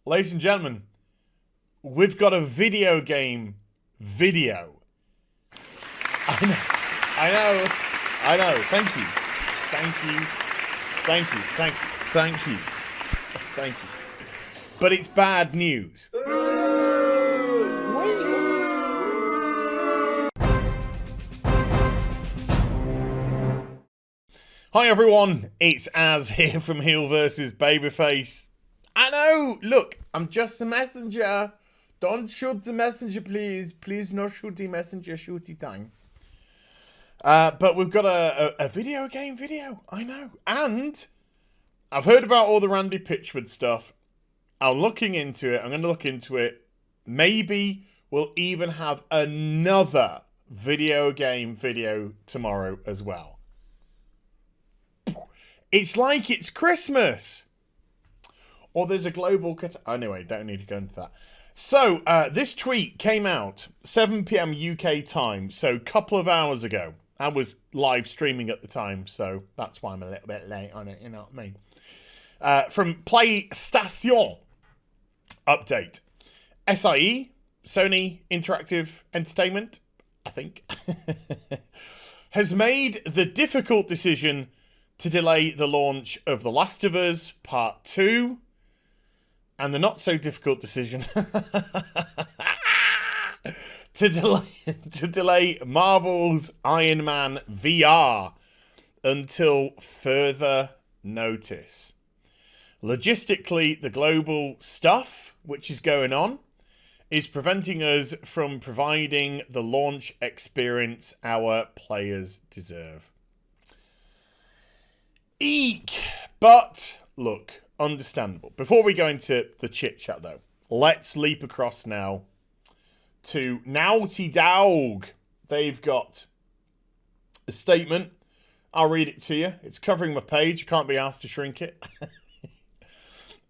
ladies and gentlemen, we've got a video game video. I know. Thank you. But it's bad news. Hi everyone, it's Az here from HeelvsBabyface. I know, look, I'm just a messenger. Don't shoot the messenger, please. Please no shooty messenger, shooty time. But we've got a video game video, I know. And I've heard about all the Randy Pitchford stuff. I'm looking into it. I'm going to look into it. Maybe we'll even have another video game video tomorrow as well. It's like it's Christmas. Or there's a global... Anyway, don't need to go into that. So, this tweet came out 7 p.m. UK time, so a couple of hours ago. I was live streaming at the time, so that's why I'm a little bit late on it, you know what I mean? From PlayStation update. SIE, Sony Interactive Entertainment, I think, has made the difficult decision to delay the launch of The Last of Us Part 2, and the not so difficult decision to delay Marvel's Iron Man VR until further notice. Logistically, the global stuff which is going on is preventing us from providing the launch experience our players deserve. Eek! But, look, understandable. Before we go into the chit-chat, though, let's leap across now to Naughty Dog. They've got a statement. I'll read it to you. It's covering my page. You can't be asked to shrink it.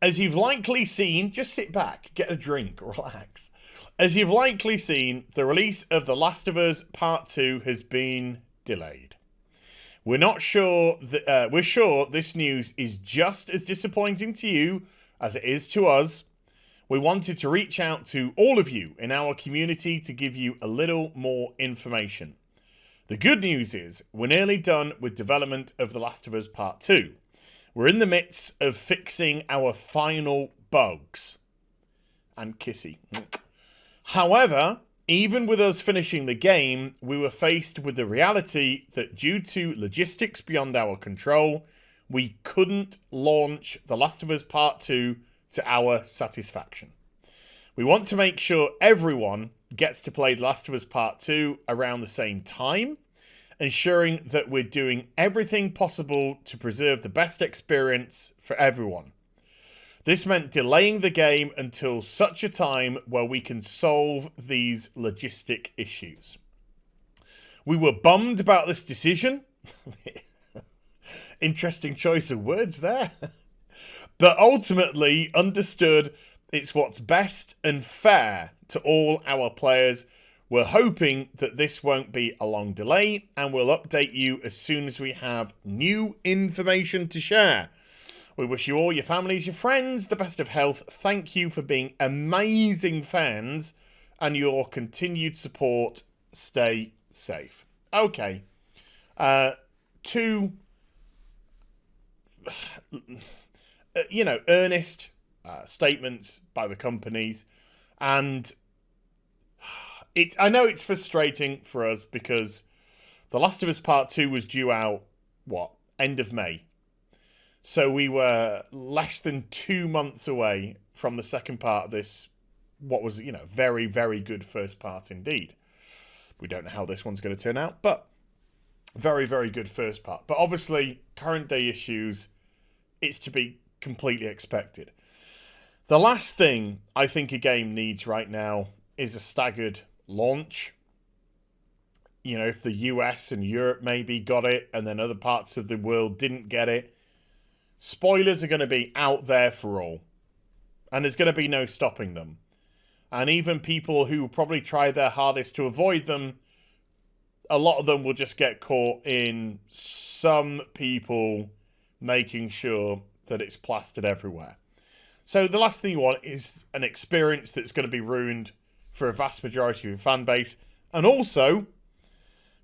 As you've likely seen, just sit back, get a drink, relax. As you've likely seen, the release of The Last of Us Part 2 has been delayed. We're sure this news is just as disappointing to you as it is to us. We wanted to reach out to all of you in our community to give you a little more information. The good news is we're nearly done with development of The Last of Us Part 2. We're in the midst of fixing our final bugs. And kissy. However, even with us finishing the game, we were faced with the reality that due to logistics beyond our control, we couldn't launch The Last of Us Part 2 to our satisfaction. We want to make sure everyone gets to play The Last of Us Part 2 around the same time, ensuring that we're doing everything possible to preserve the best experience for everyone. This meant delaying the game until such a time where we can solve these logistic issues. We were bummed about this decision. Interesting choice of words there. But ultimately understood it's what's best and fair to all our players. We're hoping that this won't be a long delay, and we'll update you as soon as we have new information to share. We wish you all, your families, your friends, the best of health. Thank you for being amazing fans and your continued support. Stay safe. Okay. Two, earnest statements by the companies. And I know it's frustrating for us because The Last of Us Part 2 was due out, end of May. So we were less than 2 months away from the second part of this, what was, very, very good first part indeed. We don't know how this one's going to turn out, but very, very good first part. But obviously, current day issues, it's to be completely expected. The last thing I think a game needs right now is a staggered launch. If the US and Europe maybe got it and then other parts of the world didn't get it, spoilers are going to be out there for all. And there's going to be no stopping them. And even people who probably try their hardest to avoid them, a lot of them will just get caught in some people making sure that it's plastered everywhere. So the last thing you want is an experience that's going to be ruined for a vast majority of your fan base. And also,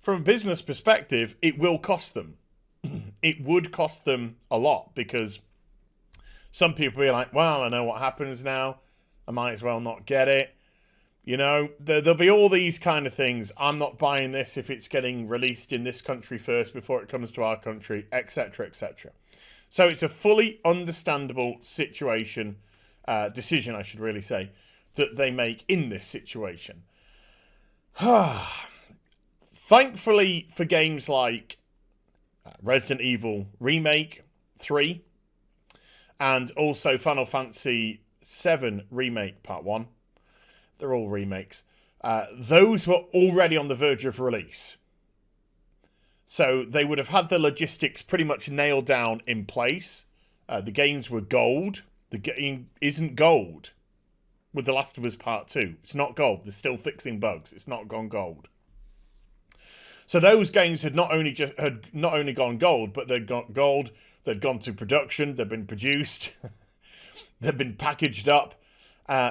from a business perspective, it will cost them. It would cost them a lot, because some people will be like, well, I know what happens now. I might as well not get it. You know, there'll be all these kind of things. I'm not buying this if it's getting released in this country first before it comes to our country, etc., etc. So it's a fully understandable situation, decision, I should really say, that they make in this situation. Thankfully for games like Resident Evil Remake 3 and also Final Fantasy 7 Remake Part 1, they're all remakes, those were already on the verge of release. So they would have had the logistics pretty much nailed down in place. The games were gold. The game isn't gold with The Last of Us Part 2. It's not gold. They're still fixing bugs. It's not gone gold. So those games had not only gone gold, but they'd got gold. They'd gone to production. They'd been produced. They'd been packaged up.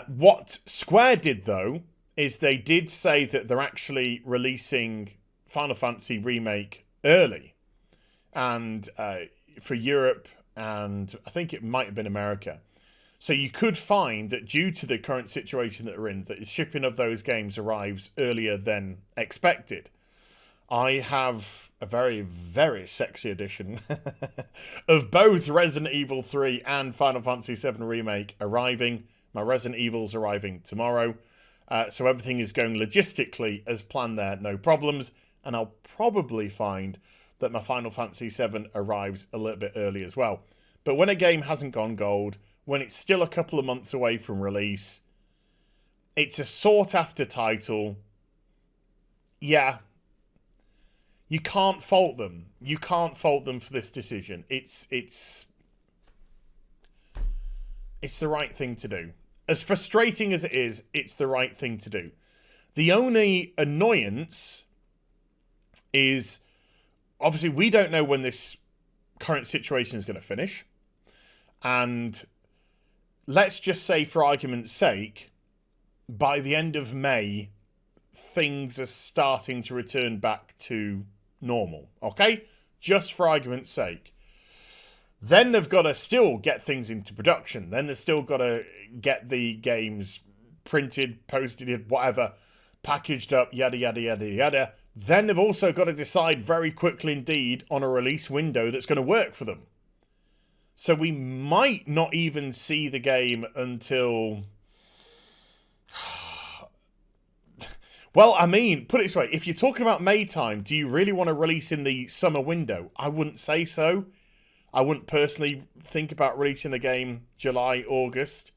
What Square did, though, is they did say that they're actually releasing Final Fantasy Remake early, and for Europe, and I think it might have been America. So you could find that due to the current situation that we're in, that the shipping of those games arrives earlier than expected. I have a very, very sexy edition of both Resident Evil 3 and Final Fantasy 7 Remake arriving. My Resident Evil's arriving tomorrow. So everything is going logistically as planned there, no problems. And I'll probably find that my Final Fantasy 7 arrives a little bit early as well. But when a game hasn't gone gold, when it's still a couple of months away from release, it's a sought-after title. Yeah. You can't fault them. You can't fault them for this decision. It's the right thing to do. As frustrating as it is, it's the right thing to do. The only annoyance is, obviously, we don't know when this current situation is going to finish. And let's just say, for argument's sake, by the end of May, things are starting to return back to normal. Okay? Just for argument's sake. Then they've got to still get things into production. Then they've still got to get the games printed, posted, whatever, packaged up, yada, yada, yada, yada. Then they've also got to decide very quickly indeed on a release window that's going to work for them. So we might not even see the game until... Well, I mean, put it this way. If you're talking about May time, do you really want to release in the summer window? I wouldn't say so. I wouldn't personally think about releasing a game July, August.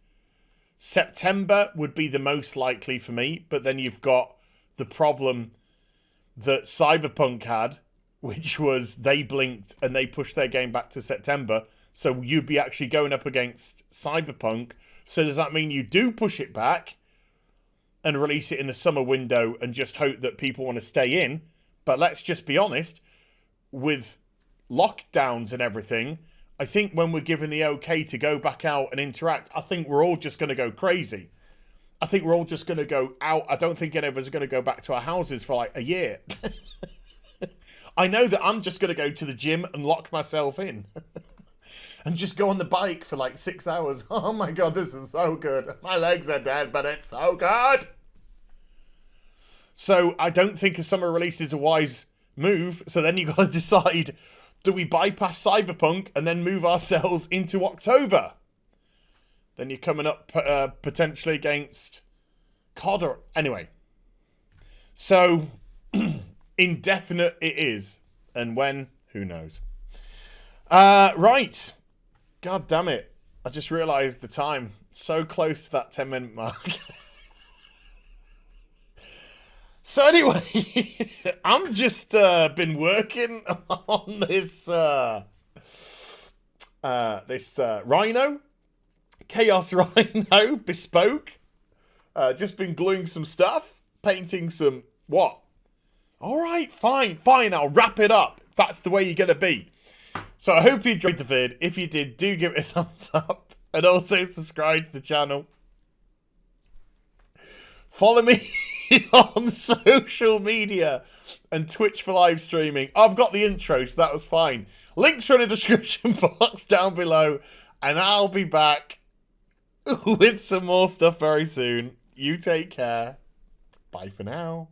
September would be the most likely for me, but then you've got the problem that Cyberpunk had, which was they blinked and they pushed their game back to September. So you'd be actually going up against Cyberpunk. So does that mean you do push it back and release it in the summer window and just hope that people want to stay in? But let's just be honest, with lockdowns and everything, I think when we're given the okay to go back out and interact, I think we're all just going to go crazy. I think we're all just going to go out. I don't think any of us are going to go back to our houses for like a year. I know that I'm just going to go to the gym and lock myself in and just go on the bike for like 6 hours. Oh my God, this is so good. My legs are dead, but it's so good. So I don't think a summer release is a wise move. So then you've got to decide, do we bypass Cyberpunk and then move ourselves into October? Then you're coming up potentially against COD or... Anyway. So, indefinite it is. And when, who knows. Right. God damn it. I just realised the time. So close to that 10-minute mark. So anyway, I'm just been working on this Rhino, Chaos Rhino Bespoke. Just been gluing some stuff, painting some what? All right, fine. I'll wrap it up. That's the way you're gonna be. So I hope you enjoyed the vid. If you did, do give it a thumbs up. And also subscribe to the channel. Follow me on social media and Twitch for live streaming. I've got the intro, so that was fine. Links are in the description box down below. And I'll be back with some more stuff very soon. You take care. Bye for now.